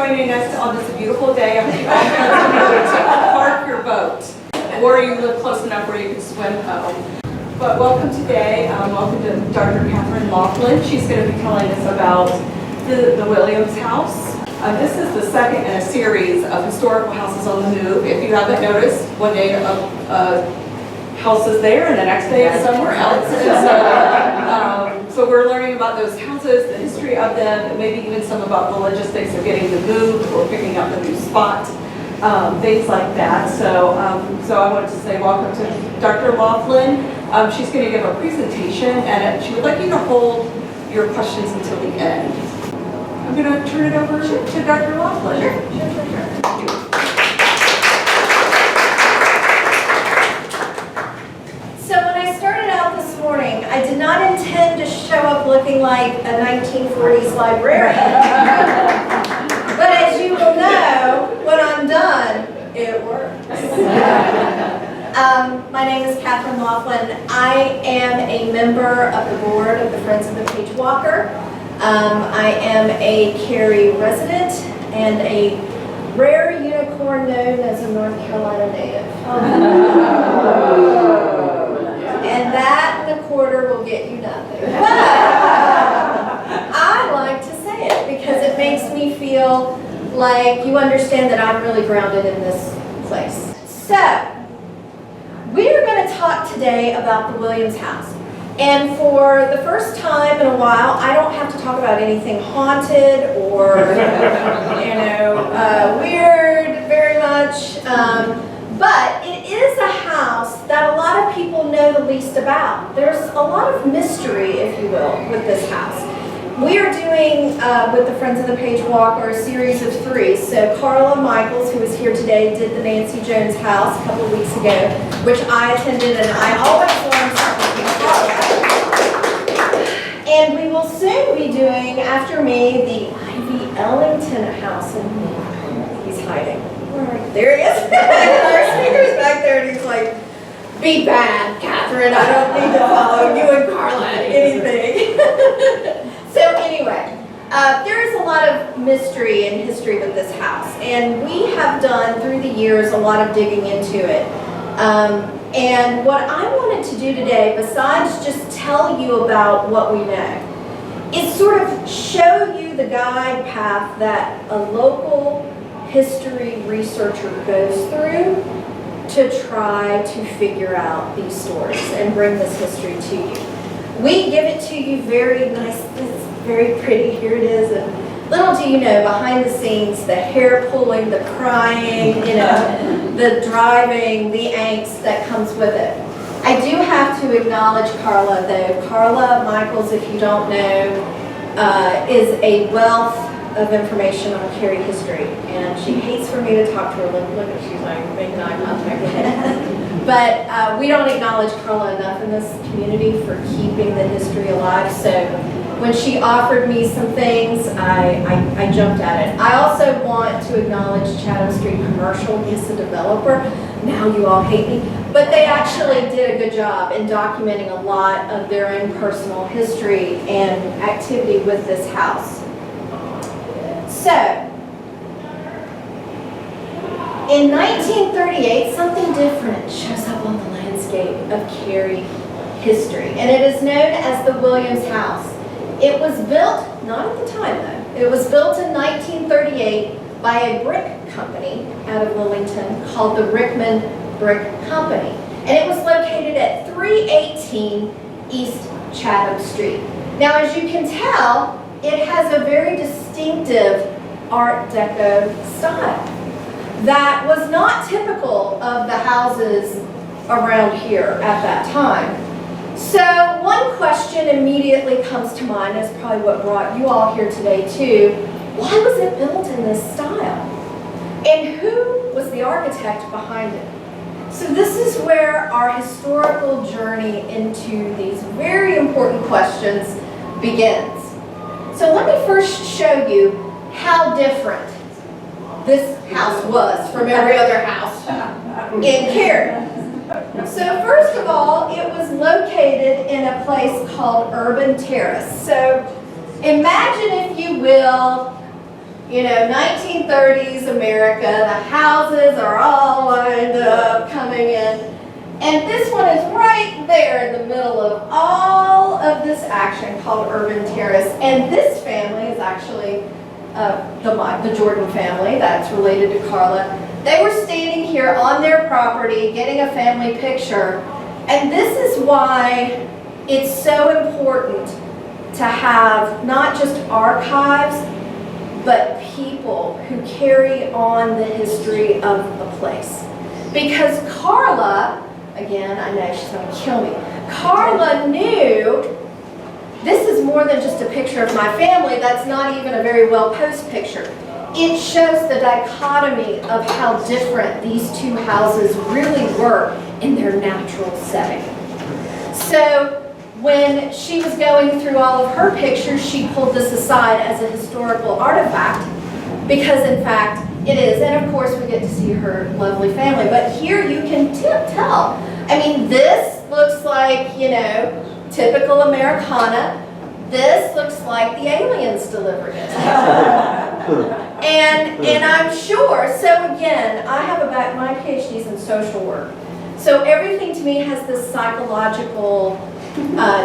joining us on this beautiful day. I hope you guys to park your boat, or you live close enough where you can swim home. But welcome today. Welcome to Dr. Katherine Loflin. She's going to be telling us about the Williams House. This is the second in a series of historical houses on the move. If you haven't noticed, one day a house is there and the next day it's somewhere else. So we're learning about those houses, the history of them, and maybe even some about the logistics of getting them moved or picking up the new spot, things like that. So I wanted to say welcome to Dr. Loflin. She's going to give a presentation, and she would like you to hold your questions until the end. I'm going to turn it over to Dr. Loflin. Sure. Thank you. So when I started out this morning, I did not intend to show up looking like a 1940s librarian. But as you will know, when I'm done, it works. My name is Katherine Loflin. I am a member of the board of the Friends of the Page Walker. I am a Cary resident and a rare unicorn known as a North Carolina native. And that and a quarter will get you nothing. But I like to say it because it makes me feel like you understand that I'm really grounded in this place. So, we are going to talk today about the Williams House. And for the first time in a while, I don't have to talk about anything haunted or, weird very much. But it is a house that a lot of people know the least about. There's a lot of mystery, if you will, with this house. We are doing, with the Friends of the Page Walker, a series of 3. So Carla Michaels, who is here today, did the Nancy Jones house a couple of weeks ago, which I attended, and I always learn something from Carla. And we will soon be doing, after me, the Ivy Ellington house. And he's hiding. There he is. Our speaker's back there, and he's like, be bad, Katherine. I don't need to follow you and Carla at anything. So anyway, there is a lot of mystery and history with this house, and we have done through the years a lot of digging into it. And what I wanted to do today, besides just tell you about what we know, is sort of show you the guide path that a local history researcher goes through to try to figure out these stories and bring this history to you. We give it to you very nice, it's very pretty, here it is, and little do you know, behind the scenes, the hair pulling, the crying, the driving, the angst that comes with it. I do have to acknowledge Carla, though. Carla Michaels, if you don't know, is a wealth of information on Cary history, and she hates for me to talk to her. Look at she's like making eye contact with me. But we don't acknowledge Carla enough in this community for keeping the history alive. So when she offered me some things, I jumped at it. I also want to acknowledge Chatham Street Commercial. He's the developer. Now you all hate me. But they actually did a good job in documenting a lot of their own personal history and activity with this house. So, in 1938, something different shows up on the landscape of Cary history, and it is known as the Williams House. It was built, not at the time though, it was built in 1938 by a brick company out of Lillington called the Rickman Brick Company, and it was located at 318 East Chatham Street. Now, as you can tell, it has a very distinctive Art Deco style that was not typical of the houses around here at that time. So one question immediately comes to mind, that's probably what brought you all here today too. Why was it built in this style? And who was the architect behind it? So this is where our historical journey into these very important questions begins. So let me first show you how different this house was from every other house in Cary. So first of all, it was located in a place called Urban Terrace. So imagine, if you will, You know, 1930s America, the houses are all lined up coming in. And this one is right there in the middle of all of this action called Urban Terrace. And this family is actually the Jordan family that's related to Carla. They were standing here on their property getting a family picture. And this is why it's so important to have not just archives, but people who carry on the history of a place. Because Carla, again, I know she's going to kill me. Carla knew this is more than just a picture of my family. That's not even a very well-posed picture. It shows the dichotomy of how different these two houses really were in their natural setting. So when she was going through all of her pictures, she pulled this aside as a historical artifact because, in fact, it is. And, of course, we get to see her lovely family. But here you can tell. I mean, this looks like, you know, typical Americana. This looks like the aliens delivered it. and I'm sure, so again, I have my PhD's in social work. So everything to me has this psychological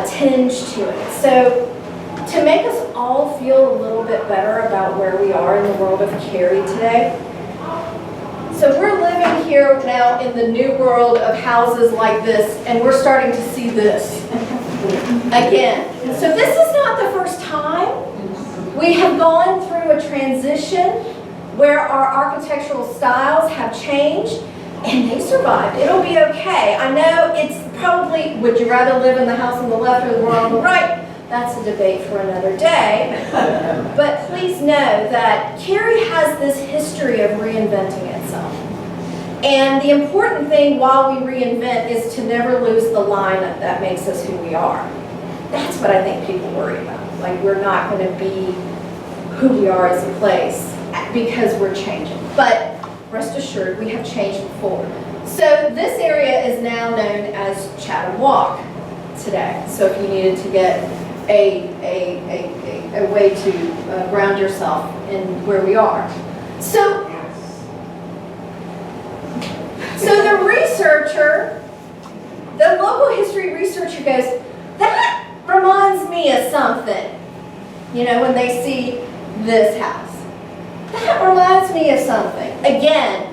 tinge to it. So to make us all feel a little bit better about where we are in the world of Cary today, so we're living here now in the new world of houses like this, and we're starting to see this again. So this is not the first time. We have gone through a transition where our architectural styles have changed, and they survived. It'll be okay. I know it's probably, would you rather live in the house on the left or the one on the right? That's a debate for another day. But please know that Cary has this history of reinventing itself. And the important thing while we reinvent is to never lose the line that makes us who we are. That's what I think people worry about. Like, we're not going to be who we are as a place because we're changing. But rest assured, we have changed before. So this area is now known as Chatham Walk today. So if you needed to get a way to ground yourself in where we are. So the researcher, the local history researcher goes, that reminds me of something. You know, when they see this house. That reminds me of something. Again,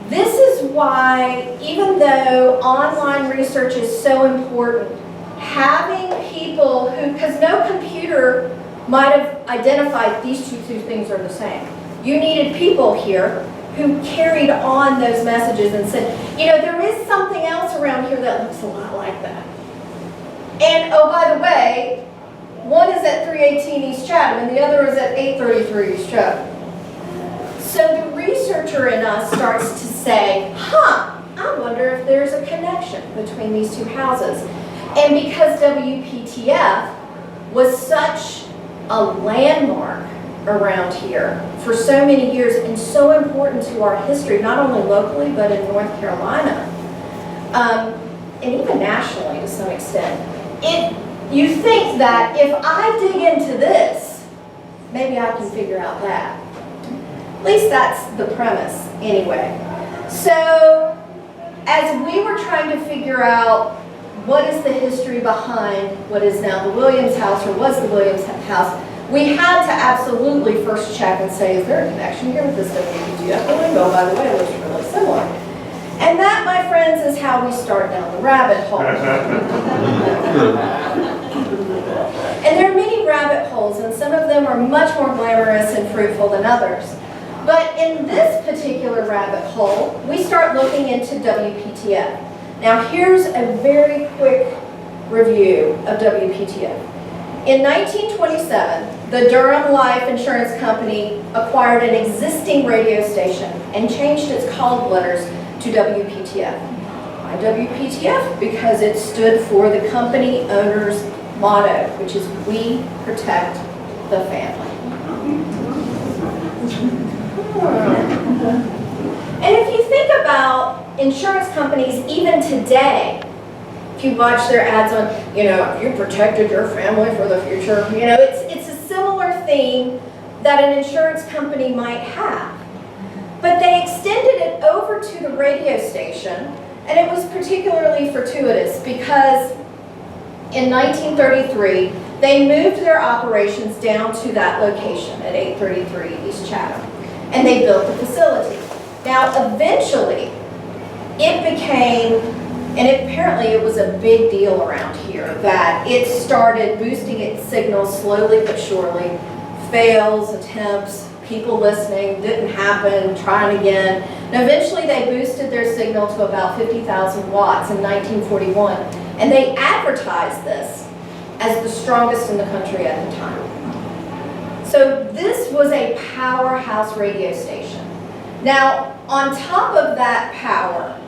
this is why, even though online research is so important, having people who, because no computer might have identified these two things are the same. You needed people here who carried on those messages and said, you know, there is something else around here that looks a lot like that. And, oh, by the way, one is at 318 East Chatham and the other is at 833 East Chatham. So the researcher in us starts to say, I wonder if there's a connection between these two houses. And because WPTF was such a landmark around here for so many years and so important to our history, not only locally but in North Carolina, and even nationally to some extent, you think that if I dig into this, maybe I can figure out that. At least that's the premise anyway. So as we were trying to figure out what is the history behind what is now the Williams House, or was the Williams House, we had to absolutely first check and say, is there a connection here with this WPTF building? Oh, by the way, it looks really similar. And that, my friends, is how we start down the rabbit hole. And there are many rabbit holes, and some of them are much more glamorous and fruitful than others. But in this particular rabbit hole, we start looking into WPTF. Now here's a very quick review of WPTF. In 1927, the Durham Life Insurance Company acquired an existing radio station and changed its call letters to WPTF. Why WPTF? Because it stood for the company owner's motto, which is we protect the family. And if you think about insurance companies even today, if you watch their ads on, you know, you protected your family for the future, you know, it's a similar theme that an insurance company might have. But they extended it over to the radio station, and it was particularly fortuitous because in 1933, they moved their operations down to that location at 833 East Chatham, and they built the facility. Now, eventually, it became, and apparently it was a big deal around here, that it started boosting its signal slowly but surely, fails, attempts, people listening, didn't happen, trying again. And eventually they boosted their signal to about 50,000 watts in 1941, and they advertised this as the strongest in the country at the time. So this was a powerhouse radio station. Now, on top of that power,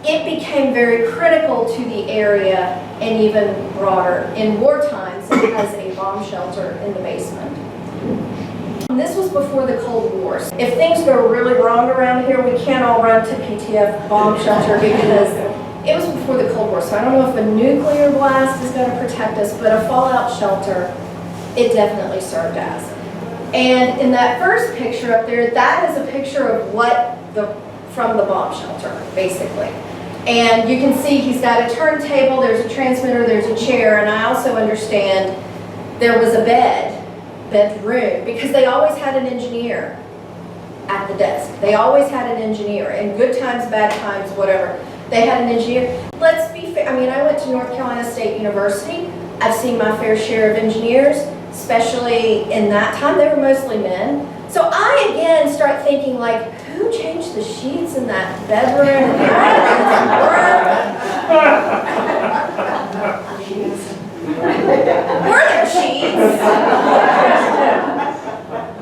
it became very critical to the area and even broader. In war times, it has a bomb shelter in the basement. And this was before the Cold War. If things go really wrong around here, we can't all run to PTF bomb shelter because it was before the Cold War. So I don't know if a nuclear blast is going to protect us, but a fallout shelter, it definitely served as. And in that first picture up there, that is a picture of from the bomb shelter, basically. And you can see he's got a turntable, there's a transmitter, there's a chair, and I also understand there was a bedroom, because they always had an engineer at the desk. They always had an engineer, in good times, bad times, whatever. They had an engineer. Let's be fair, I mean, I went to North Carolina State University. I've seen my fair share of engineers, especially in that time. They were mostly men. So I, again, start thinking, like, who changed the sheets in that bedroom? Were there sheets?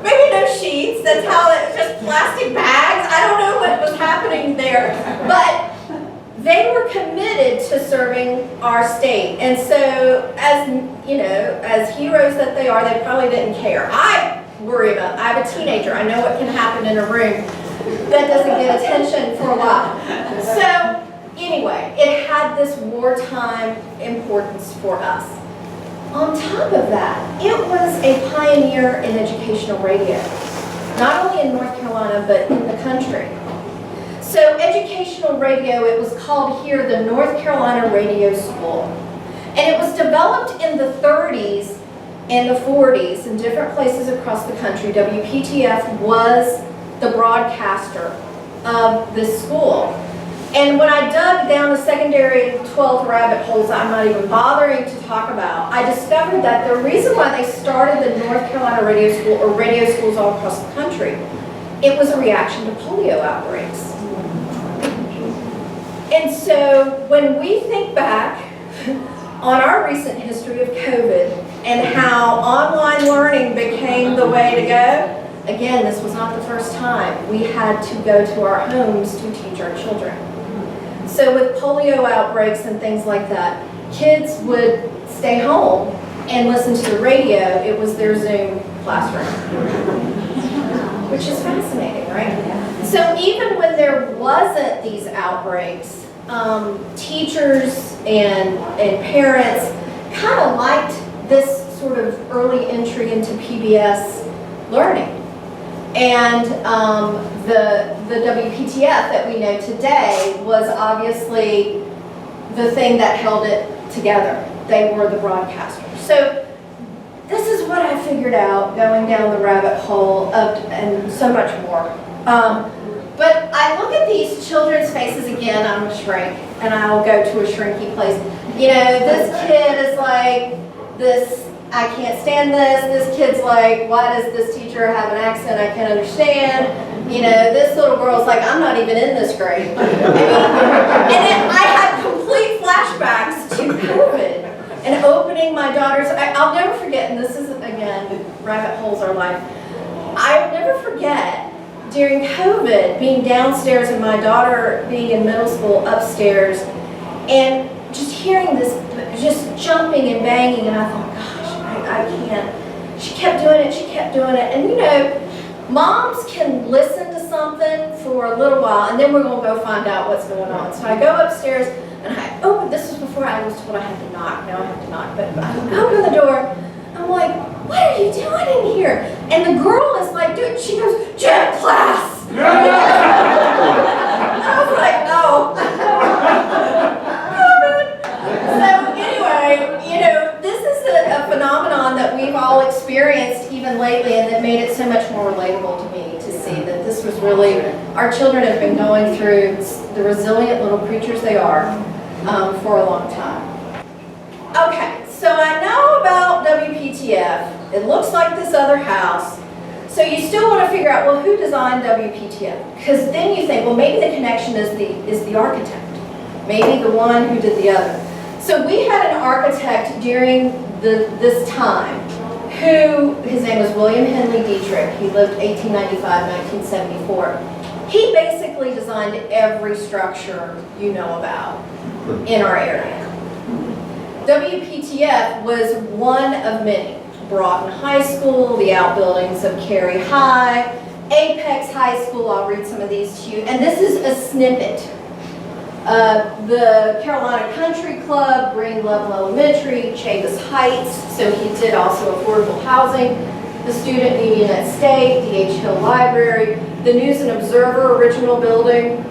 Maybe no sheets. That's how it was, just plastic bags. I don't know what was happening there. But they were committed to serving our state. And so, as you know, as heroes that they are, they probably didn't care. I worry about, I have a teenager. I know what can happen in a room that doesn't get attention for a while. So, anyway, it had this wartime importance for us. On top of that, it was a pioneer in educational radio, not only in North Carolina, but in the country. So educational radio, it was called here the North Carolina Radio School. And it was developed in the 30s and the 40s in different places across the country. WPTF was the broadcaster of this school. And when I dug down the secondary 12th rabbit holes I'm not even bothering to talk about, I discovered that the reason why they started the North Carolina Radio School, or radio schools all across the country, it was a reaction to polio outbreaks. And so when we think back on our recent history of COVID and how online learning became the way to go, again, this was not the first time. We had to go to our homes to teach our children. So with polio outbreaks and things like that, kids would stay home and listen to the radio. It was their Zoom classroom, which is fascinating, right? So even when there wasn't these outbreaks, teachers and parents kind of liked this sort of early entry into PBS learning. And the WPTF that we know today was obviously the thing that held it together. They were the broadcasters. So this is what I figured out going down the rabbit hole and so much more. But I look at these children's faces again, I'm a shrink, and I'll go to a shrinky place. You know, this kid is like, I can't stand this. This kid's like, why does this teacher have an accent I can't understand? You know, this little girl's like, I'm not even in this grade. I had complete flashbacks to COVID and opening my daughter's, I'll never forget, and this is, again, rabbit holes are life. I'll never forget during COVID being downstairs and my daughter being in middle school upstairs and just hearing this, just jumping and banging, and I thought, gosh, I can't. She kept doing it, she kept doing it. And you know, moms can listen to something for a little while and then we're going to go find out what's going on. So I go upstairs and I open, this was before I was told I had to knock, now I have to knock, but I open the door, I'm like, what are you doing in here? And the girl is like, dude, she goes, gym class. I was like, no. So anyway, you know, this is a phenomenon that we've all experienced even lately, and that made it so much more relatable to me to see that this was really, our children have been going through the resilient little creatures they are for a long time. Okay, so I know about WPTF. It looks like this other house. So you still want to figure out, well, who designed WPTF? Because then you think, well, maybe the connection is the architect. Maybe the one who did the other. So we had an architect during this time who, his name was William Henley Dietrich. He lived 1895, 1974. He basically designed every structure you know about in our area. WPTF was one of many. Broughton High School, the outbuildings of Cary High, Apex High School, I'll read some of these to you. And this is a snippet. The Carolina Country Club, Green Level Elementary, Chavis Heights, so he did also affordable housing, the Student Union at State, D.H. Hill Library, the News and Observer original building.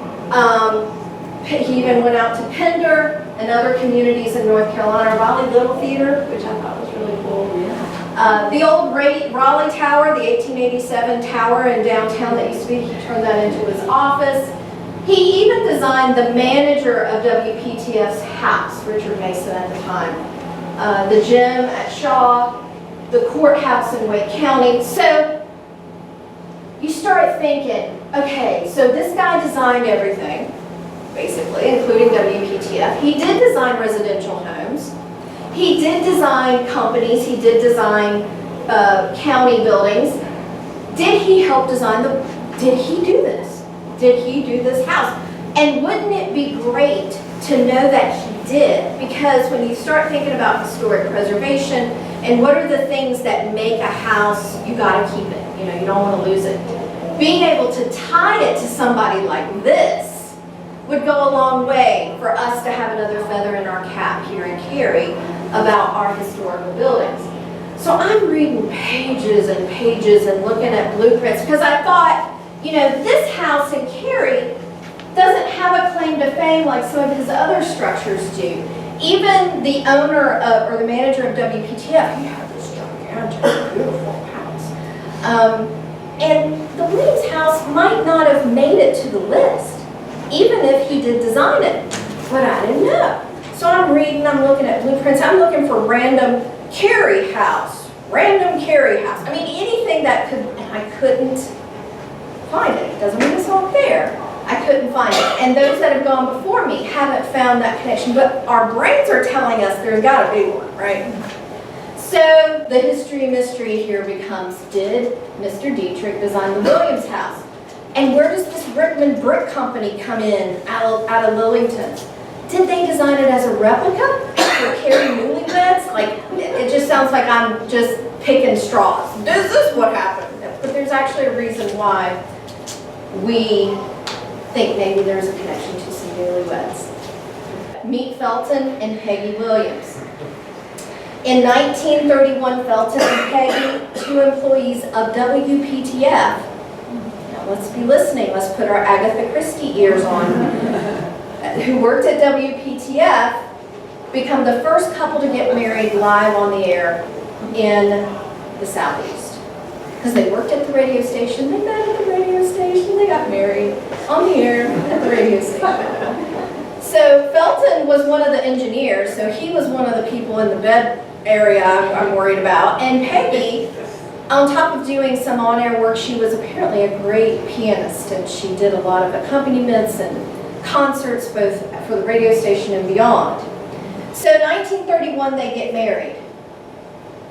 He even went out to Pender and other communities in North Carolina, Raleigh Little Theater, which I thought was really cool. The old Raleigh Tower, the 1887 tower in downtown that used to be, he turned that into his office. He even designed the manager of WPTF's house, Richard Mason at the time, the gym at Shaw, the courthouse in Wake County. So you start thinking, okay, so this guy designed everything, basically, including WPTF. He did design residential homes. He did design companies. He did design county buildings. Did he help design did he do this? Did he do this house? And wouldn't it be great to know that he did? Because when you start thinking about historic preservation and what are the things that make a house, you gotta keep it. You know, you don't want to lose it. Being able to tie it to somebody like this would go a long way for us to have another feather in our cap here in Cary about our historical buildings. So I'm reading pages and pages and looking at blueprints because I thought, you know, this house in Cary doesn't have a claim to fame like some of his other structures do. Even the owner of, or the manager of WPTF, he had this gigantic, beautiful house. And the Williams house might not have made it to the list, even if he did design it, but I didn't know. So I'm reading, I'm looking at blueprints, I'm looking for random Cary house, random Cary house. I mean, anything that could, and I couldn't find it. It doesn't mean it's not there. I couldn't find it. And those that have gone before me haven't found that connection, but our brains are telling us there's got to be one, right? So the history mystery here becomes, did Mr. Dietrich design the Williams house? And where does this Rickman Brick Company come in out of Lillington? Did they design it as a replica for Cary newlyweds? Like, it just sounds like I'm just picking straws. This is what happened. But there's actually a reason why we think maybe there's a connection to some newlyweds. Meet Felton and Peggy Williams. In 1931, Felton and Peggy, two employees of WPTF, now let's be listening, let's put our Agatha Christie ears on, who worked at WPTF, become the first couple to get married live on the air in the Southeast. Because they worked at the radio station, they met at the radio station, they got married on the air at the radio station. So Felton was one of the engineers, so he was one of the people in the bed area I'm worried about. And Peggy, on top of doing some on-air work, she was apparently a great pianist, and she did a lot of accompaniments and concerts both for the radio station and beyond. So 1931 they get married.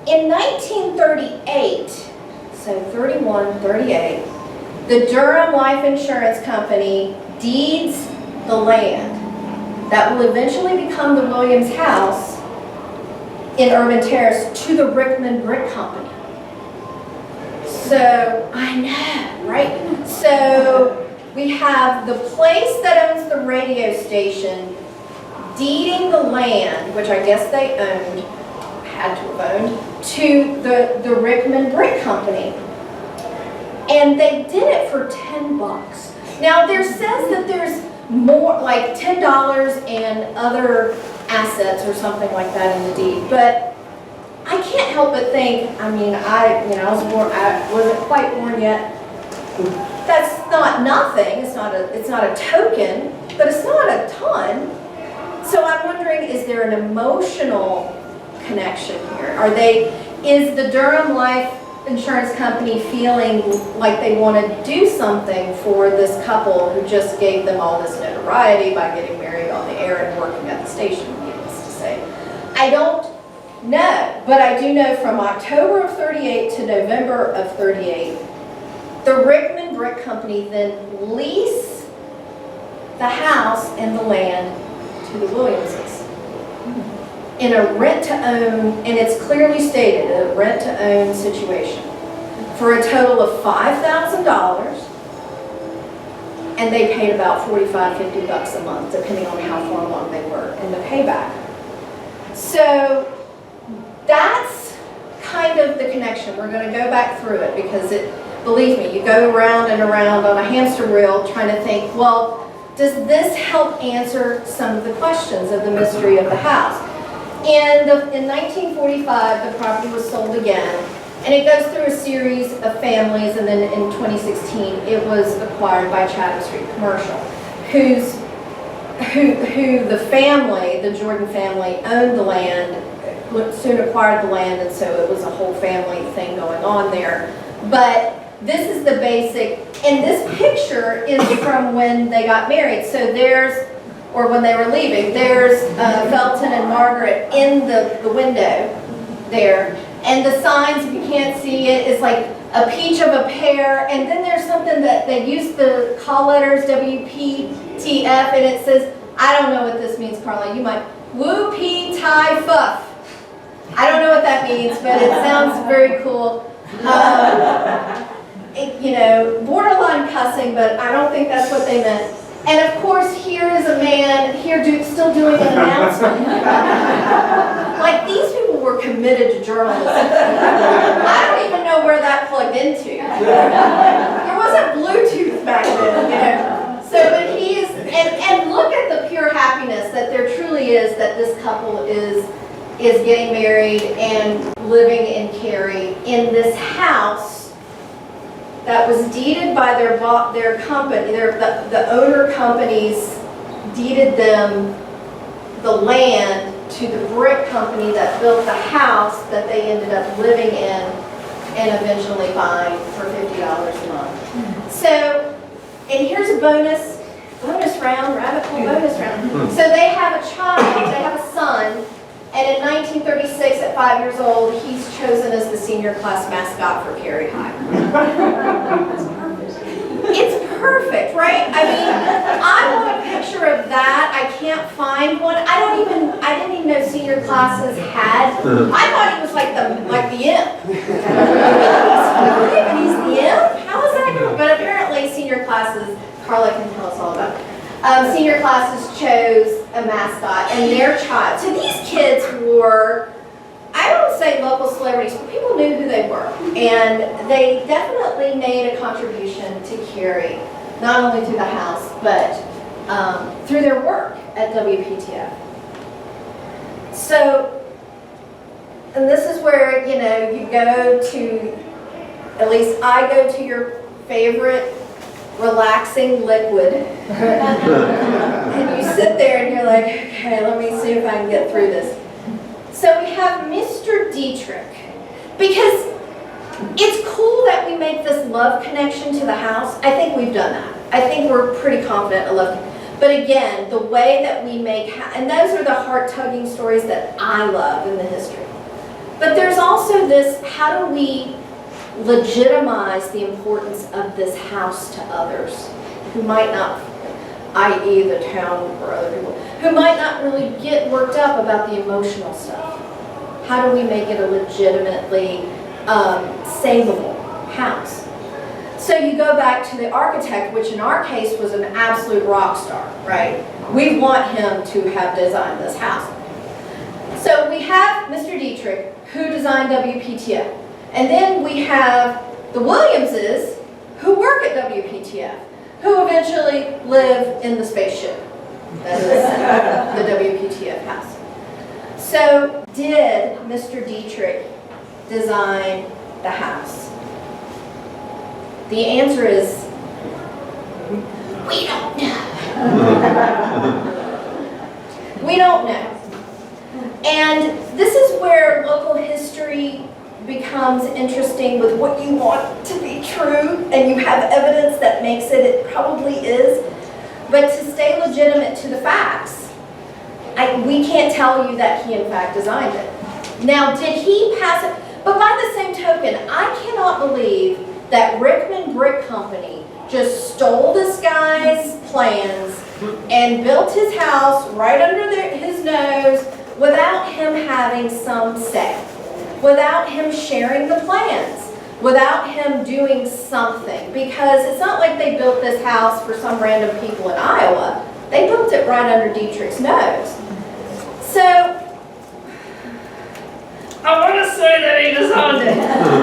In 1938, so 31, 38, the Durham Life Insurance Company deeds the land that will eventually become the Williams house in Urban Terrace to the Rickman Brick Company. So, I know, right? So, we have the place that owns the radio station deeding the land, which I guess they owned, had to have owned, to the Rickman Brick Company. And they did it for $10. Now there says that there's more, like $10 and other assets or something like that in the deed, but I can't help but think, I mean, I wasn't quite born yet. That's not nothing, it's not a token, but it's not a ton. So I'm wondering, is there an emotional connection here? Is the Durham Life Insurance Company feeling like they want to do something for this couple who just gave them all this notoriety by getting married on the air and working at the station, needless to say? I don't know, but I do know from October of 38 to November of 38, the Rickman Brick Company then leased the house and the land to the Williamses in a rent-to-own, and it's clearly stated, a rent-to-own situation, for a total of $5,000, and they paid about $45–50 a month, depending on how far along they were in the payback. So that's kind of the connection. We're going to go back through it because believe me, you go around and around on a hamster wheel trying to think, well, does this help answer some of the questions of the mystery of the house? In 1945, the property was sold again, and it goes through a series of families, and then in 2016, it was acquired by Chatham Street Commercial, who the family, the Jordan family, owned the land, soon acquired the land, and so it was a whole family thing going on there. But this is the basic, and this picture is from when they got married. So or when they were leaving, there's Felton and Margaret in the window there. And the signs, if you can't see it, is like a peach of a pear. And then there's something that they use the call letters, WPTF, and it says, I don't know what this means, Carla. You might, woo pee tie fuff. I don't know what that means, but it sounds very cool. Borderline cussing, but I don't think that's what they meant. And of course, here is a man here still doing an announcement. Like, these people were committed to journalism. I don't even know where that plugged into. There wasn't Bluetooth back then, So, but he is, and look at the pure happiness that there truly is, that this couple is getting married and living in Cary in this house that was deeded by their company, the owner companies deeded them the land to the brick company that built the house that they ended up living in and eventually buying for $50 a month. So, and here's a bonus round, rabbit hole bonus round. So they have a child, they have a son, and in 1936, at 5 years old, he's chosen as the senior class mascot for Cary High. It's perfect, right? I mean, I want a picture of that. I can't find one. I didn't even know senior classes had. I thought he was like the imp. And he's the imp? How is that going? But apparently, senior classes, Carla can tell us all about it. Senior classes chose a mascot and their child. So these kids were, I don't say local celebrities, but people knew who they were. And they definitely made a contribution to Cary, not only through the house, but through their work at WPTF. So, and this is where, you go to, at least I go to your favorite relaxing liquid. And you sit there and you're like, okay, let me see if I can get through this. So we have Mr. Dietrich, because it's cool that we make this love connection to the house. I think we've done that. I think we're pretty confident in love. But again, the way that we make, and those are the heart-tugging stories that I love in the history. But there's also this, how do we legitimize the importance of this house to others who might not, i.e. the town or other people, who might not really get worked up about the emotional stuff. How do we make it a legitimately savable house? So you go back to the architect, which in our case was an absolute rock star, right? We want him to have designed this house. So we have Mr. Dietrich, who designed WPTF. And then we have the Williamses, who work at WPTF, who eventually live in the spaceship that is the WPTF house. So did Mr. Dietrich design the house? The answer is, we don't know. We don't know. And this is where local history becomes interesting with what you want to be true and you have evidence that makes it probably is. But to stay legitimate to the facts, we can't tell you that he in fact designed it. Now, did he pass it? But by the same token, I cannot believe that Rickman Brick Company just stole this guy's plans and built his house right under his nose without him having some say, without him sharing the plans, without him doing something. Because it's not like they built this house for some random people in Iowa. They built it right under Dietrich's nose. So, I want to say that he designed it.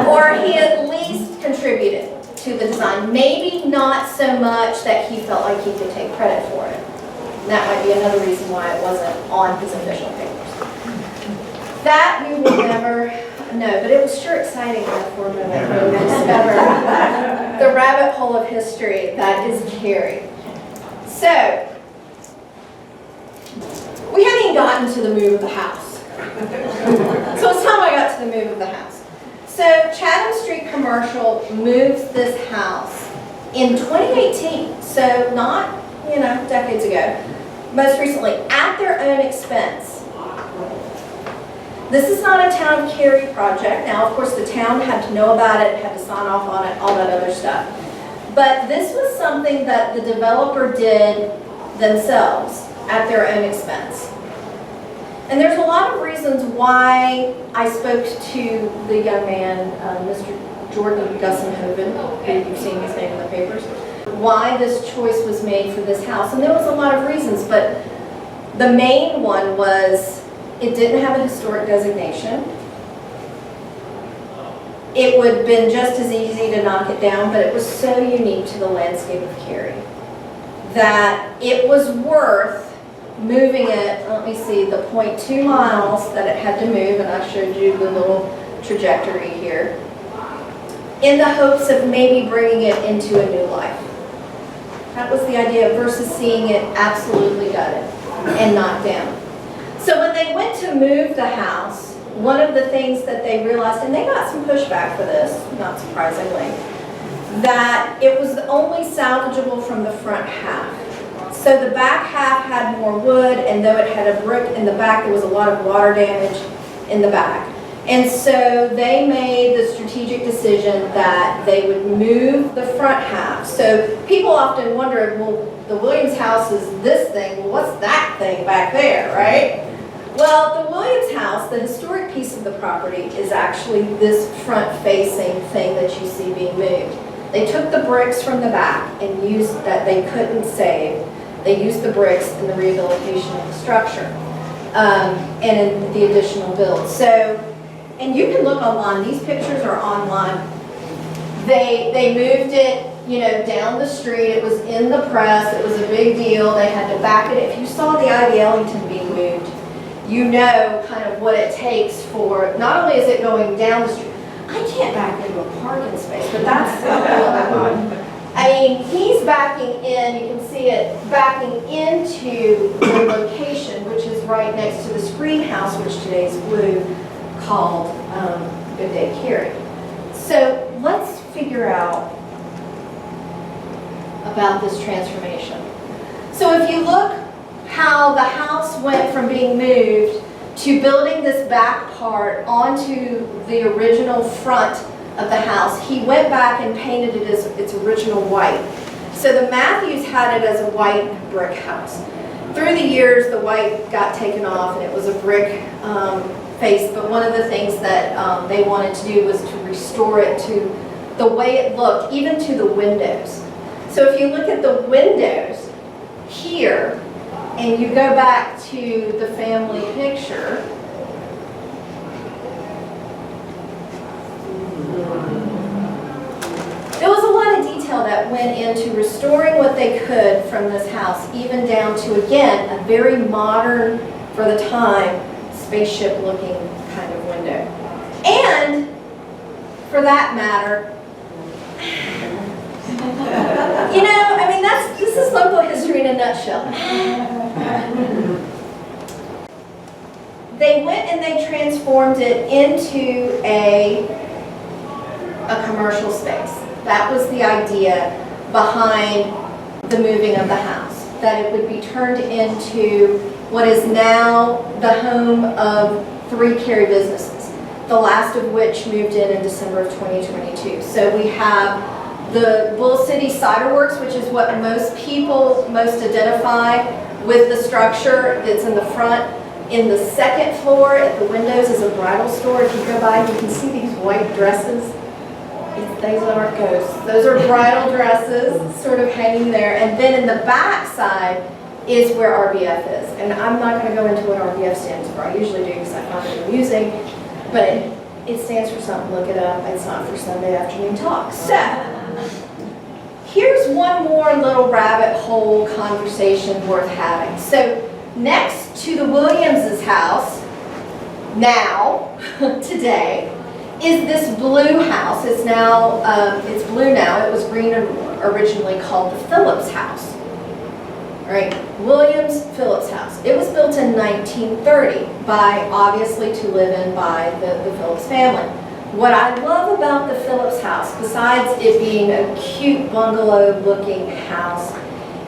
Or he at least contributed to the design. Maybe not so much that he felt like he could take credit for it. That might be another reason why it wasn't on his official papers. That we will never know, but it was sure exciting enough for a moment when we discovered the rabbit hole of history that is Cary. So, we hadn't even gotten to the move of the house. So it's time I got to the move of the house. So Chatham Street Commercial moves this house in 2018, so not, decades ago, most recently, at their own expense. This is not a Town of Cary project. Now, of course, the town had to know about it, had to sign off on it, all that other stuff. But this was something that the developer did themselves at their own expense. And there's a lot of reasons why I spoke to the young man, Mr. Jordan Gussenhoven, who you've seen his name in the papers, why this choice was made for this house. And there was a lot of reasons, but the main one was it didn't have a historic designation. It would have been just as easy to knock it down, but it was so unique to the landscape of Cary that it was worth moving it, let me see, the 0.2 miles that it had to move, and I showed you the little trajectory here, in the hopes of maybe bringing it into a new life. That was the idea versus seeing it absolutely gutted and knocked down. So when they went to move the house, one of the things that they realized, and they got some pushback for this, not surprisingly, that it was only salvageable from the front half. So the back half had more wood, and though it had a brick in the back, there was a lot of water damage in the back. And so they made the strategic decision that they would move the front half. So people often wonder, well, the Williams house is this thing, well, what's that thing back there, right? Well, the Williams house, the historic piece of the property, is actually this front-facing thing that you see being moved. They took the bricks from the back and used that they couldn't save. They used the bricks in the rehabilitation of the structure and in the additional build. So, and you can look online. These pictures are online. They moved it, down the street. It was in the press. It was a big deal. They had to back it. If you saw the Ivy Ellington being moved, you know kind of what it takes for, not only is it going down the street, I can't back into a parking space, but that's the whole other one. I mean, he's backing in, you can see it backing into the location, which is right next to the screen house, which today is blue, called Good Day Cary. So let's figure out about this transformation. So if you look how the house went from being moved to building this back part onto the original front of the house, he went back and painted it as its original white. So the Matthews had it as a white brick house. Through the years, the white got taken off and it was a brick face, but one of the things that they wanted to do was to restore it to the way it looked, even to the windows. So if you look at the windows here, and you go back to the family picture, there was a lot of detail that went into restoring what they could from this house, even down to, again, a very modern, for the time, spaceship-looking kind of window. And, for that matter, you know, I mean, this is local history in a nutshell. They went and they transformed it into a commercial space. That was the idea behind the moving of the house, that it would be turned into what is now the home of 3 Cary businesses, the last of which moved in December of 2022. So we have the Bull City Cider Works, which is what most people most identify with the structure that's in the front. In the second floor at the windows is a bridal store. If you go by, you can see these white dresses. Those aren't ghosts. Those are bridal dresses sort of hanging there. And then in the back side is where RBF is. And I'm not going to go into what RBF stands for. I usually do because I find it amusing. But it stands for something. Look it up. It's not for Sunday afternoon talk. So here's one more little rabbit hole conversation worth having. So next to the Williams's house, now, today, is this blue house. It's now, it's blue now. It was green originally, called the Phillips house. All right, Williams Phillips house. It was built in 1930 by, obviously, to live in by the Phillips family. What I love about the Phillips house, besides it being a cute bungalow-looking house,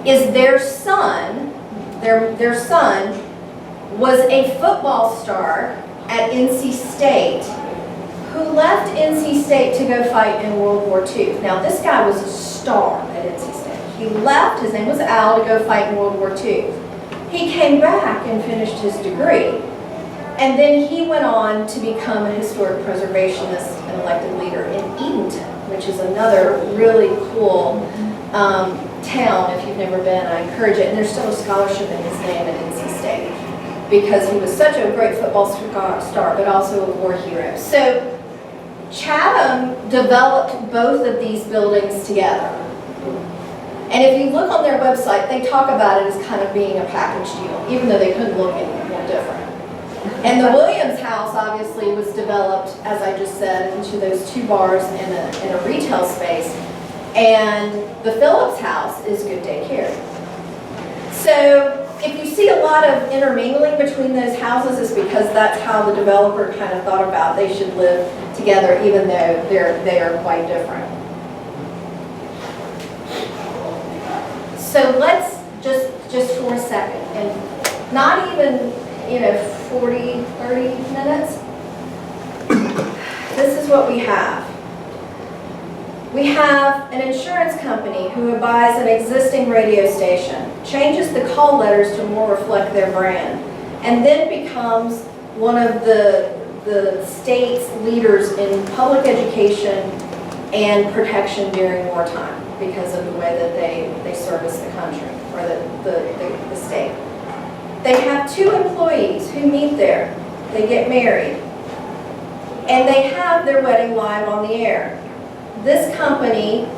is their son, their son was a football star at NC State who left NC State to go fight in World War II. Now, this guy was a star at NC State. He left, his name was Al, to go fight in World War II. He came back and finished his degree. And then he went on to become a historic preservationist and elected leader in Edenton, which is another really cool town. If you've never been, I encourage it. And there's still a scholarship in his name at NC State because he was such a great football star, but also a war hero. So Chatham developed both of these buildings together. And if you look on their website, they talk about it as kind of being a package deal, even though they couldn't look any more different. And the Williams house obviously was developed, as I just said, into those 2 bars and a retail space. And the Phillips house is Good Day Care. So if you see a lot of intermingling between those houses, it's because that's how the developer kind of thought about they should live together, even though they are quite different. So let's just for a second, and not even 40, 30 minutes. This is what we have. We have an insurance company who buys an existing radio station, changes the call letters to more reflect their brand, and then becomes one of the state's leaders in public education and protection during wartime because of the way that they service the country, or the state. They have 2 employees who meet there. They get married. And they have their wedding live on the air. This company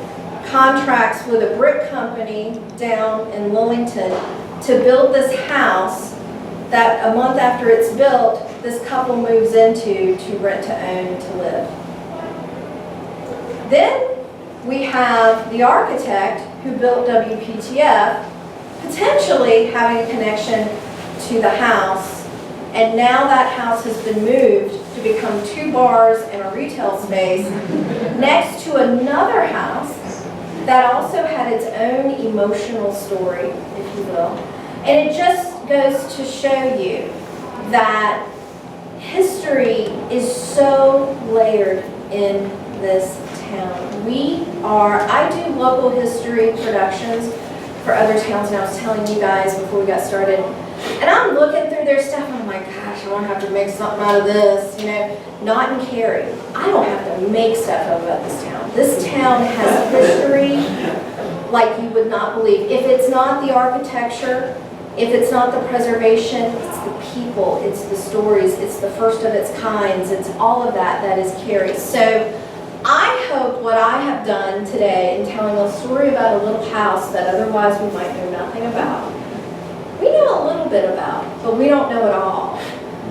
contracts with a brick company down in Lillington to build this house that a month after it's built, this couple moves into to rent to own and to live. Then we have the architect who built WPTF potentially having a connection to the house, and now that house has been moved to become 2 bars and a retail space next to another house that also had its own emotional story, if you will. And it just goes to show you that history is so layered in this town. I do local history productions for other towns, and I was telling you guys before we got started, and I'm looking through their stuff, and I'm like, gosh, I want to have to make something out of this, Not in Cary. I don't have to make stuff up about this town. This town has history like you would not believe. If it's not the architecture, if it's not the preservation, it's the people, it's the stories, it's the first of its kinds, it's all of that is Cary. So I I hope what I have done today in telling a story about a little house that otherwise we might know nothing about, we know a little bit about, but we don't know it all.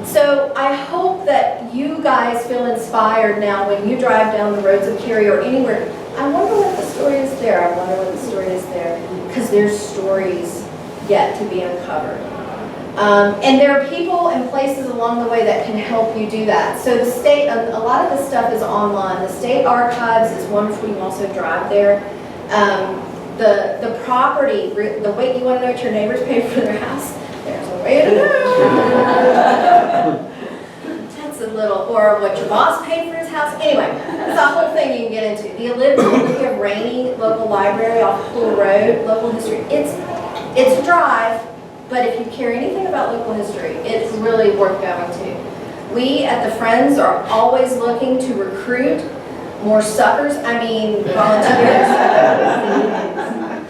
So I hope that you guys feel inspired now when you drive down the roads of Cary or anywhere. I wonder what the story is there. I wonder what the story is there. Because there's stories yet to be uncovered. And there are people and places along the way that can help you do that. So the state, a lot of this stuff is online. The state archives is wonderful. You can also drive there. The property, the way you want to know what your neighbors pay for their house, there's a way to know. That's a little, or what your boss paid for his house. Anyway, it's a whole thing you can get into. The Olivia Rainey Local Library off Pool Road, local history. It's a drive, but if you care anything about local history, it's really worth going to. We at the Friends are always looking to recruit more suckers, volunteers,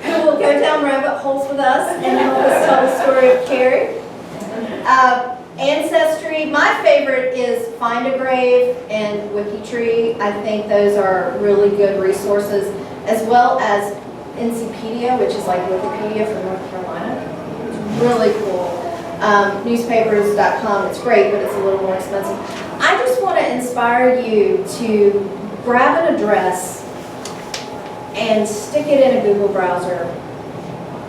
who will go down rabbit holes with us and help us tell the story of Cary. Ancestry, my favorite is Find a Grave and WikiTree. I think those are really good resources, as well as Encyclopedia, which is like Wikipedia for North Carolina. It's really cool. Newspapers.com, it's great, but it's a little more expensive. I just want to inspire you to grab an address and stick it in a Google browser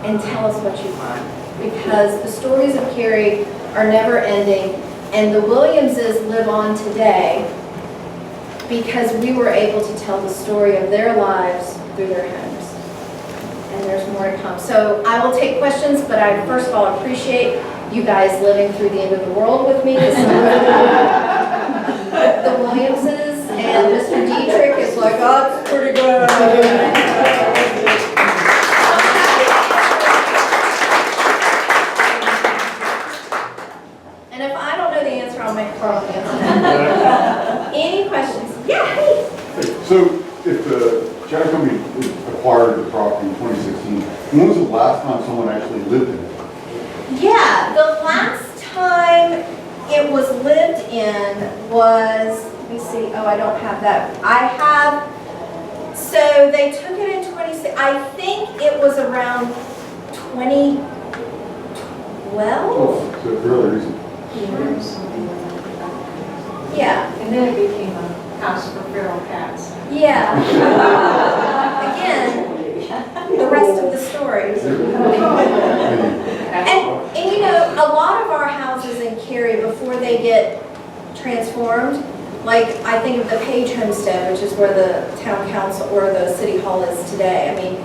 and tell us what you find. Because the stories of Cary are never ending, and the Williamses live on today because we were able to tell the story of their lives through their homes. And there's more to come. So I will take questions, but I first of all appreciate you guys living through the end of the world with me. The Williamses and Mr. Dietrich is like, oh, it's pretty good. And if I don't know the answer, I'll make Carl answer. Any questions? Yeah, hey. So if the Chatham Company acquired the property in 2016, when was the last time someone actually lived in it? Yeah, the last time it was lived in was, let me see, oh, I don't have that. I have, so they took it in 2016, I think it was around 2012? Oh, so fairly recent. Yeah. And then it became a house for feral cats. Yeah. Again, the rest of the story. And you know, a lot of our houses in Cary, before they get transformed, like I think of the Page Homestead, which is where the town council or the city hall is today. I mean,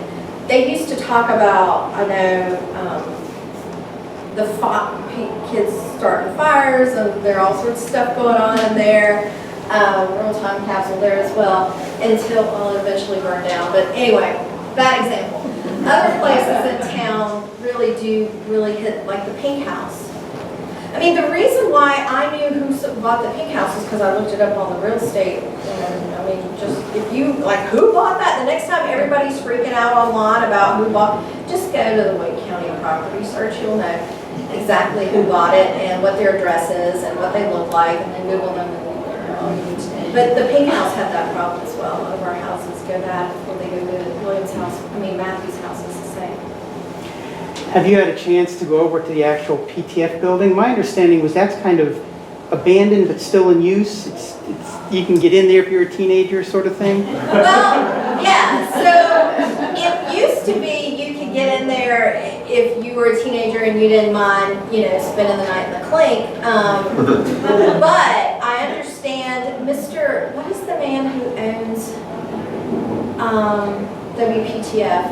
they used to talk about, I know, kids starting fires, and there are all sorts of stuff going on in there. Real time capsule there as well, until it eventually burned down. But anyway, that example. Other places in town really hit, like the Pink House. I mean, the reason why I knew who bought the Pink House is because I looked it up on the real estate. And I mean, just if you, like, who bought that? The next time everybody's freaking out online about who bought, just go to the Wake County Property Search. You'll know exactly who bought it and what their address is and what they look like, and then Google them. But the Pink House had that problem as well. A lot of our houses go that before they go to William's house. I mean, Matthew's house is the same. Have you had a chance to go over to the actual PTF building? My understanding was that's kind of abandoned but still in use. You can get in there if you're a teenager, sort of thing. Well, yeah. So it used to be you could get in there if you were a teenager and you didn't mind, spending the night in the clink. But I understand what is the man who owns WPTF?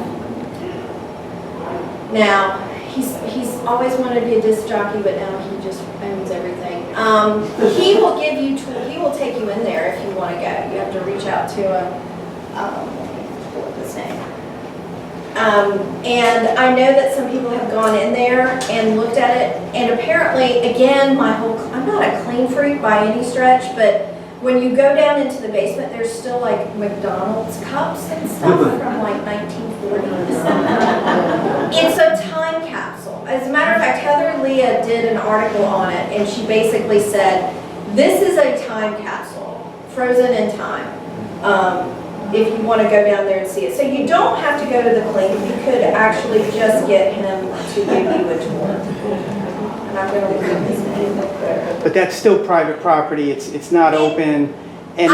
Now, he's always wanted to be a disc jockey, but now he just owns everything. He will take you in there if you want to go. You have to reach out to what's his name? And I know that some people have gone in there and looked at it, and apparently, again, I'm not a clean freak by any stretch, but when you go down into the basement, there's still like McDonald's cups and stuff from like 1940s. It's a time capsule. As a matter of fact, Heather Leah did an article on it, and she basically said, this is a time capsule, frozen in time. if you want to go down there and see it. So you don't have to go to the clinic. You could actually just get him to give you a tour. And I'm going to look up his name. But that's still private property, it's not open, and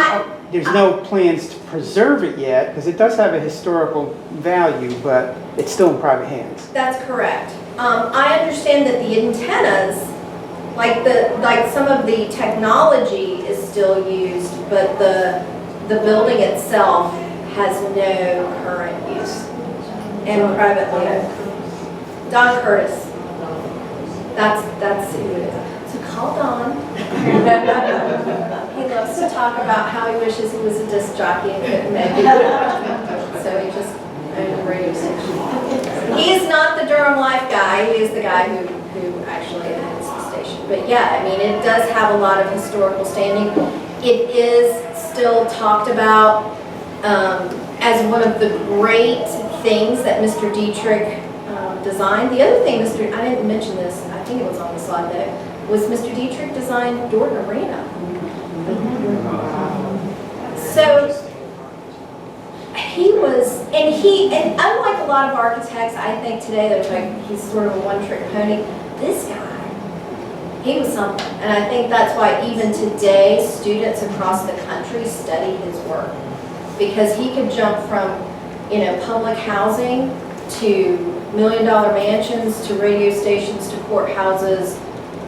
there's no plans to preserve it yet, because it does have a historical value, but it's still in private hands. That's correct. I understand that the antennas, like some of the technology is still used, but the building itself has no current use and privately owned. Don Curtis. That's who it is. So call Don. He loves to talk about how he wishes he was a disc jockey and couldn't make it. So he just owned a radio station. He is not the Durham Life guy. He is the guy who actually owns the station. But yeah, I mean, it does have a lot of historical standing. It is still talked about as one of the great things that Mr. Dietrich designed. The other thing, I didn't mention this, I think it was on the slide though, was Mr. Dietrich designed Dorton Arena. So he was, and unlike a lot of architects, I think today that are like, he's sort of a one-trick pony, this guy, he was something. And I think that's why even today, students across the country study his work. Because he could jump from, public housing to million-dollar mansions to radio stations to courthouses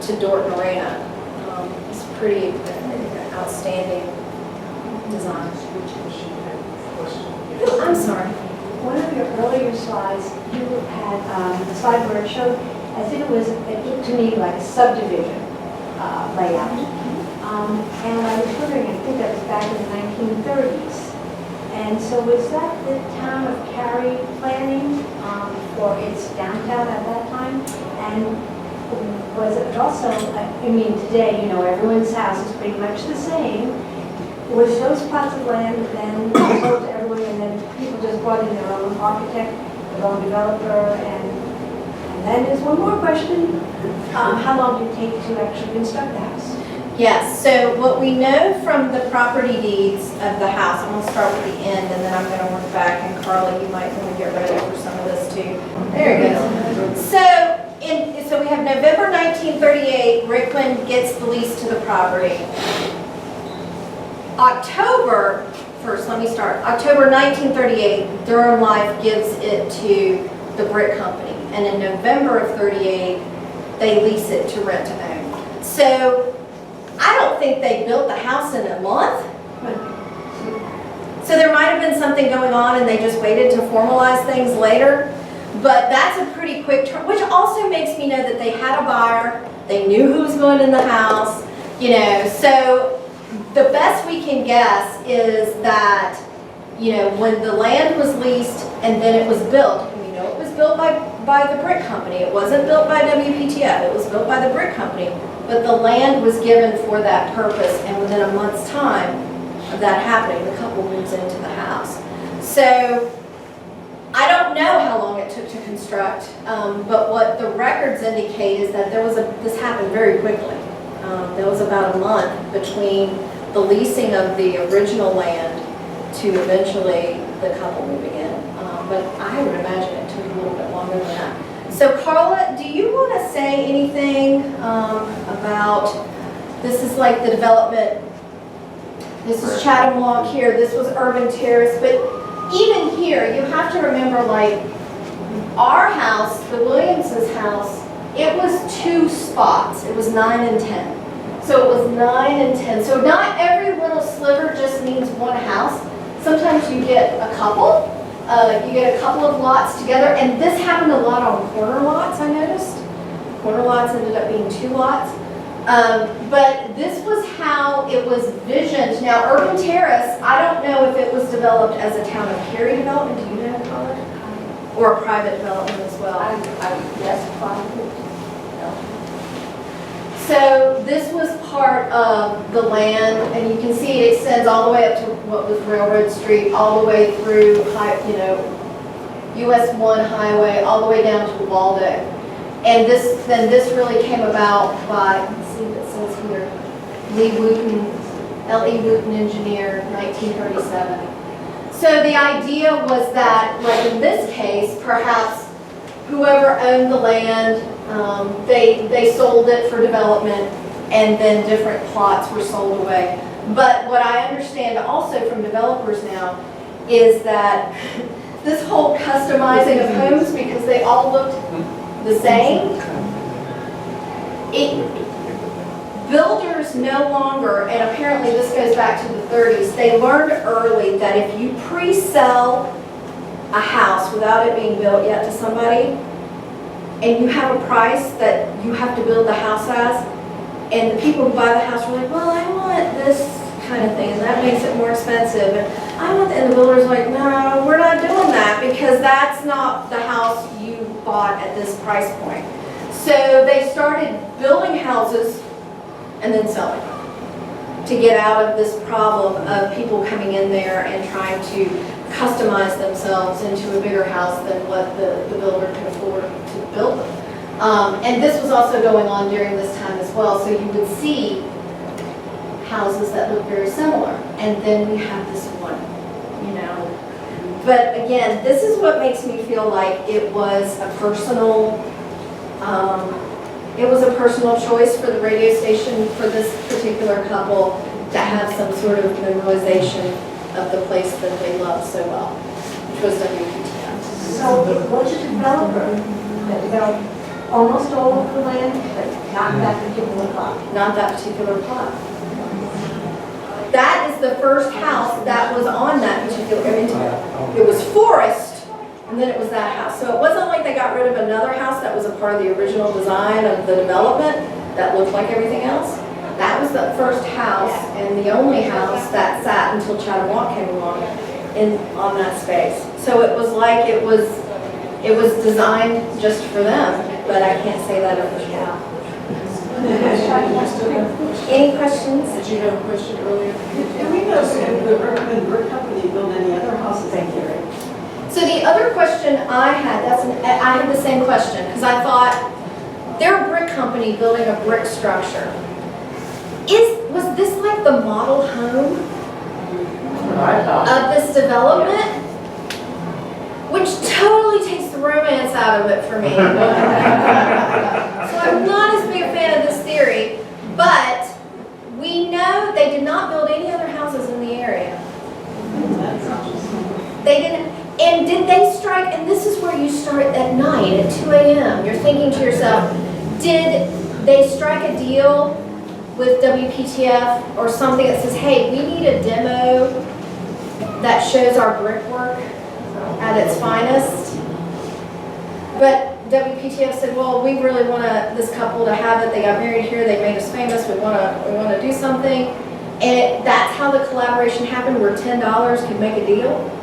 to Dorton Arena. It's pretty outstanding design. I'm sorry. One of your earlier slides, you had a slide where it showed as if it looked to me like a subdivision layout. And I was wondering, I think that was back in the 1930s. And so was that the town of Cary planning for its downtown at that time? And was it also, today, everyone's house is pretty much the same. Was those plots of land then sold to everyone and then people just brought in their own architect, their own developer, and then there's one more question. How long did it take to actually construct the house? Yes, so what we know from the property deeds of the house, I'm going to start with the end and then I'm going to work back, and Carla, you might want to get ready for some of this too. There you go. So we have November 1938, Rickman gets the lease to the property. October 1938, Durham Life gives it to the brick company. And in November of 38, they lease it to rent to own. So I don't think they built the house in a month. So there might have been something going on and they just waited to formalize things later. But that's a pretty quick turn, which also makes me know that they had a buyer, they knew who was going in the house, so the best we can guess is that, when the land was leased and then it was built, it was built by the brick company. It wasn't built by WPTF, it was built by the brick company, but the land was given for that purpose, and within a month's time of that happening, the couple moves into the house. So I don't know how long it took to construct, but what the records indicate is that this happened very quickly. There was about a month between the leasing of the original land to eventually the couple moving in. But I would imagine it took a little bit longer than that. So Carla, do you want to say anything about, this is like the development, this is Chatham Walk here, this was Urban Terrace, but even here, you have to remember, like, our house, the Williamses' house, it was 2 spots. It was 9 and 10. So it was 9 and 10. So not every little sliver just means one house. Sometimes you get a couple. You get a couple of lots together. And this happened a lot on corner lots, I noticed. Corner lots ended up being 2 lots. But this was how it was visioned. Now, Urban Terrace, I don't know if it was developed as a town of Cary development. Do you know, Carla? Or a private development as well? I guess probably. So this was part of the land, and you can see it extends all the way up to what was Railroad Street, all the way through, US 1 highway, all the way down to Waldo. And this really came about by, let's see what it says here, L.E. Wooten engineer, 1937. So the idea was that, like in this case, perhaps whoever owned the land, they sold it for development, and then different plots were sold away. But what I understand also from developers now is that this whole customizing of homes, because they all looked the same, builders no longer, and apparently this goes back to the 30s, they learned early that if you pre-sell a house without it being built yet to somebody, and you have a price that you have to build the house as, and the people who buy the house are like, well, I want this kind of thing, and that makes it more expensive. And the builder's like, no, we're not doing that, because that's not the house you bought at this price point. So they started building houses and then selling them to get out of this problem of people coming in there and trying to customize themselves into a bigger house than what the builder could afford to build them. And this was also going on during this time as well, so you would see houses that look very similar, and then we have this one, you know. But again, this is what makes me feel like it was a personal choice for the radio station for this particular couple to have some sort of memorization of the place that they love so well, which was WPTF. So it was a developer that developed almost all of the land, but not that particular plot. Not that particular plot. That is the first house that was on that particular, it was forest, and then it was that house. So it wasn't like they got rid of another house that was a part of the original design of the development that looked like everything else. That was the first house and the only house that sat until Chatham Walk came along on that space. So it was like it was designed just for them, but I can't say that officially. Any questions? Did you have a question earlier? Do we know if the brick company built any other houses in Cary? So the other question I had, I had the same question, because I thought, they're a brick company building a brick structure. Was this like the model home of this development? Which totally takes the romance out of it for me. So I'm not as big a fan of this theory, but we know they did not build any other houses in the area. They didn't, and did they strike, and this is where you start at night at 2 a.m. You're thinking to yourself, did they strike a deal with WPTF or something that says, hey, we need a demo that shows our brickwork at its finest? But WPTF said, well, we really want this couple to have it. They got married here. They made us famous. We want to do something. And that's how the collaboration happened, where $10 could make a deal.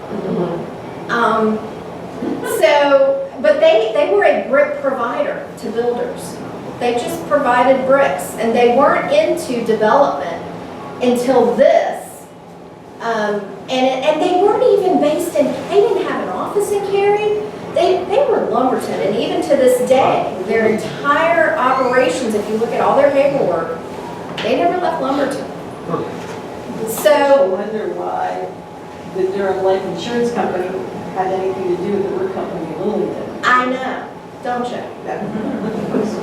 But they were a brick provider to builders. They just provided bricks, and they weren't into development until this. And they weren't even based in, they didn't have an office in Cary. They were Lumberton, and even to this day, their entire operations, if you look at all their paperwork, they never left Lumberton. So I wonder why the Durham Life Insurance Company had anything to do with the brick company in Lillington. I know, don't you?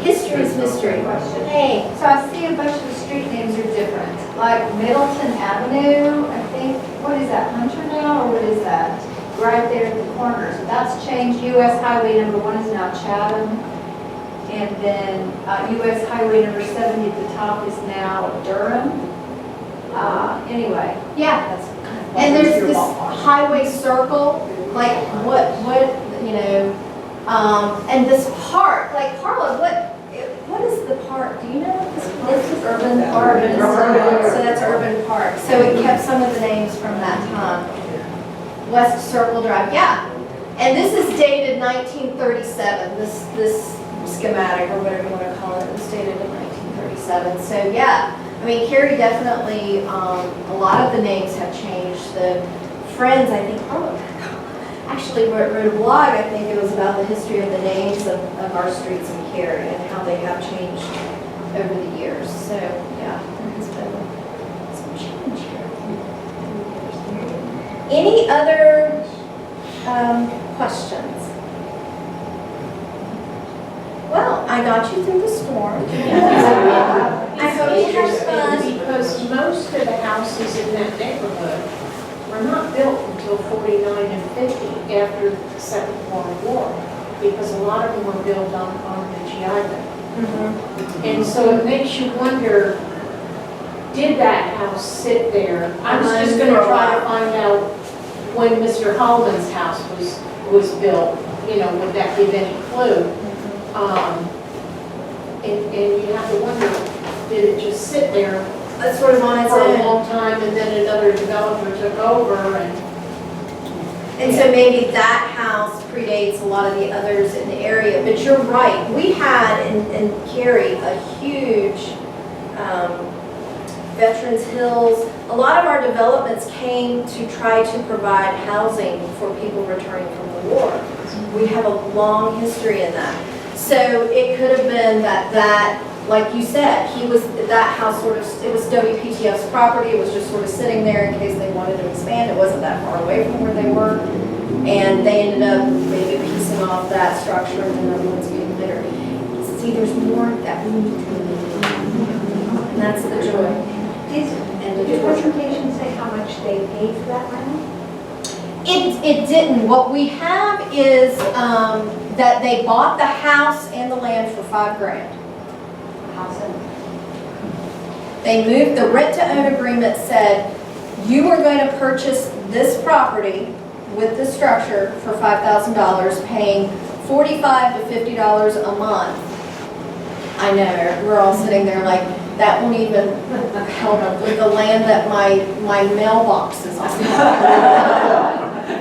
History is mystery. Hey, So I see a bunch of the street names are different, like Middleton Avenue, I think, what is that, Hunter now, or what is that? Right there at the corner, so that's changed. US Highway number 1 is now Chatham, and then US Highway number 70 at the top is now Durham. Anyway, yeah, and there's this highway circle, like what, you know, and this park, like Carla, what is the park? Do you know what this park is? this is urban park. So that's Urban Park. So it kept some of the names from that time. West Circle Drive, yeah. And this is dated 1937, this schematic, or whatever you want to call it, was dated in 1937. So yeah, I mean, Cary definitely, a lot of the names have changed. The Friends, I think, actually wrote a blog, I think it was about the history of the names of our streets in Cary and how they have changed over the years. So yeah, there has been some change here. Any other questions? Well, I got you through the storm. I hope you had fun. Because most of the houses in that neighborhood were not built until 49 and 50 after the Second World War, because a lot of them were built on the GI Bill. And so it makes you wonder, did that house sit there? I was just going to try to find out when Mr. Holman's house was built, you know, would that give any clue? And you have to wonder, did it just sit there That's sort of on its for a own. long time and then another developer took over And so maybe that house predates a lot of the others in the area, but you're right. We had in Cary a huge Veterans Hills. A lot of our developments came to try to provide housing for people returning from the war. We have a long history in that. So it could have been that, like you said, that house sort of, it was WPTF's property. It was just sort of sitting there in case they wanted to expand. It wasn't that far away from where they were. And they ended up maybe piecing off that structure and then other ones came later. See, there's more that we need to do. And that's the joy. Did your presentation say how much they paid for that rental? It didn't. What we have is that they bought the house and the land for $5,000. House and They moved, the rent-to-own agreement said, you are going to purchase this property with the structure for $5,000, paying $45 to $50 a month. I know, we're all sitting there like, that won't even help with the land that my mailbox is on.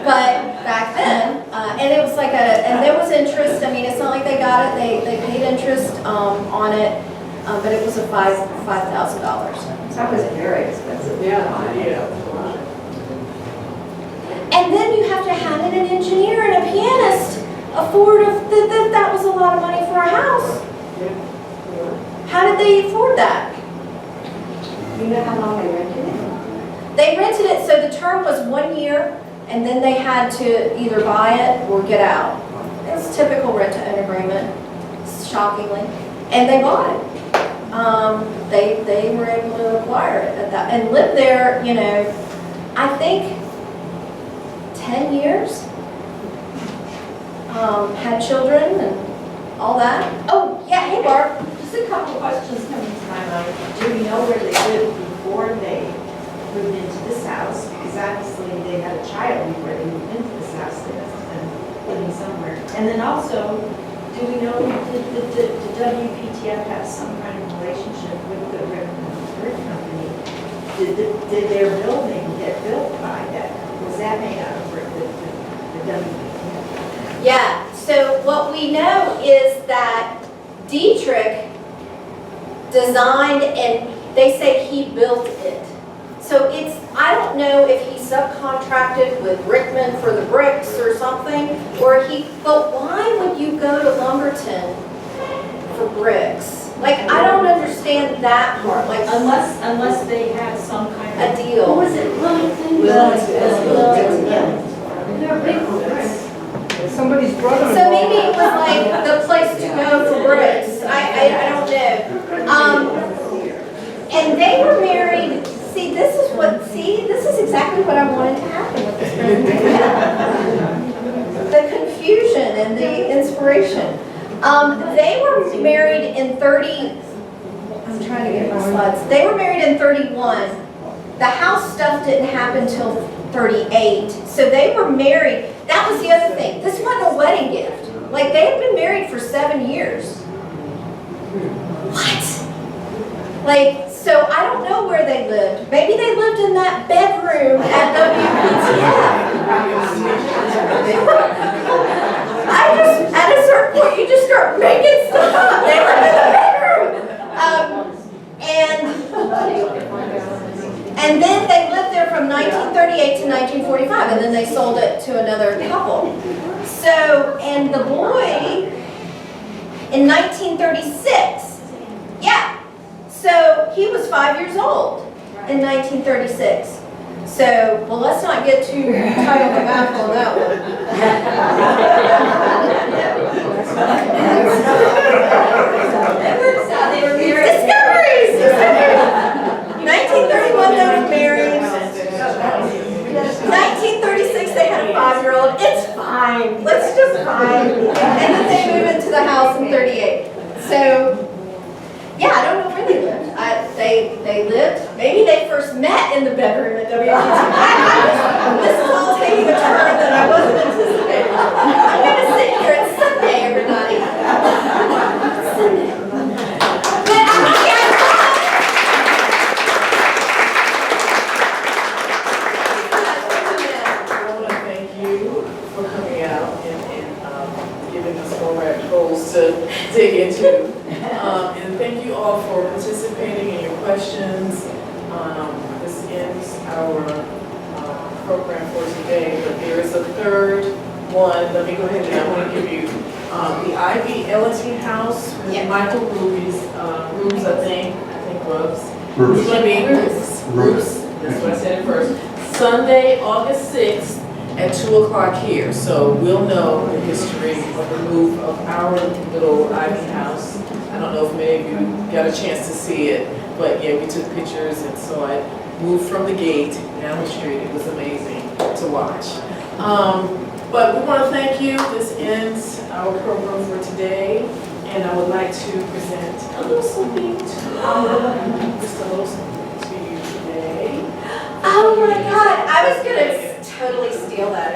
But back then, and it was like and there was interest. I mean, it's not like they got it, they paid interest on it, but it was a $5,000. that was very expensive. And then you have to have an engineer and a pianist afford, that was a lot of money for a house. How did they afford that? You know how long they rented it? They rented it, so the term was 1 year, and then they had to either buy it or get out. It's typical rent-to-own agreement, shockingly. And they bought it. They were able to acquire it at that, and live there, you know, I think 10 years. Had children and all that. Oh, yeah, hey Barb. Just a couple questions coming to my mind. Do we know where they lived before they moved into this house? Because obviously they had a child before they moved into this house. They must have been living somewhere. And then also, do we know, did WPTF have some kind of relationship with the brick company? Did their building get built by that? Was that made out of brick, the WPTF? Yeah, so what we know is that Dietrich designed, and they say he built it. So I don't know if he subcontracted with Rickman for the bricks or something, but why would you go to Lumberton for bricks? Like, I don't understand that part, like, Unless they had some kind of. a deal. Who was it? Wellington? Wellington, yeah. They're big bricks. Somebody's brother. So maybe it was like the place to go for bricks. I don't know. And they were married. See, this is exactly what I wanted to happen with this presentation. The confusion and the inspiration. They were married in 30. I'm trying to get my slides. They were married in 31. The house stuff didn't happen till 38. So they were married. That was the other thing. This wasn't a wedding gift. Like, they had been married for 7 years. What? Like, so I don't know where they lived. Maybe they lived in that bedroom at WPTF. At a certain point, you just start making stuff up. They lived in the bedroom. And then they lived there from 1938 to 1945, and then they sold it to another couple. So, and the boy, in 1936, yeah. So he was 5 years old in 1936. So, well, let's not get too of a mouthful on that one. It works out, they were married. Discoveries! 1931 they were married. 1936 they had a 5-year-old. It's fine. Let's just fine. And then they moved into the house in 38. So, yeah, I don't know where they lived. They lived, maybe they first met in the bedroom at WGT. This is all taking a turn that I wasn't anticipating. I'm going to sit here. It's Sunday, everybody. Sunday. But I'm not here. I want to thank you for coming out and giving us more rabbit holes to dig into. And thank you all for participating in your questions. This ends our program for today, but there is a third one. Let me go ahead and I want to give you the Ivy Ellington House with Michael Ruby's Rubes, I think Rubes. It's going to be Rubes. That's what I said at first. Sunday, August 6th at 2 o'clock here. So we'll know the history of the move of our little Ivy house. I don't know if many of you got a chance to see it, but yeah, we took pictures and saw it move from the gate down the street. It was amazing to watch. But we want to thank you. This ends our program for today. And I would like to present a little something to just a little something to you today. Oh my God, I was gonna totally steal that.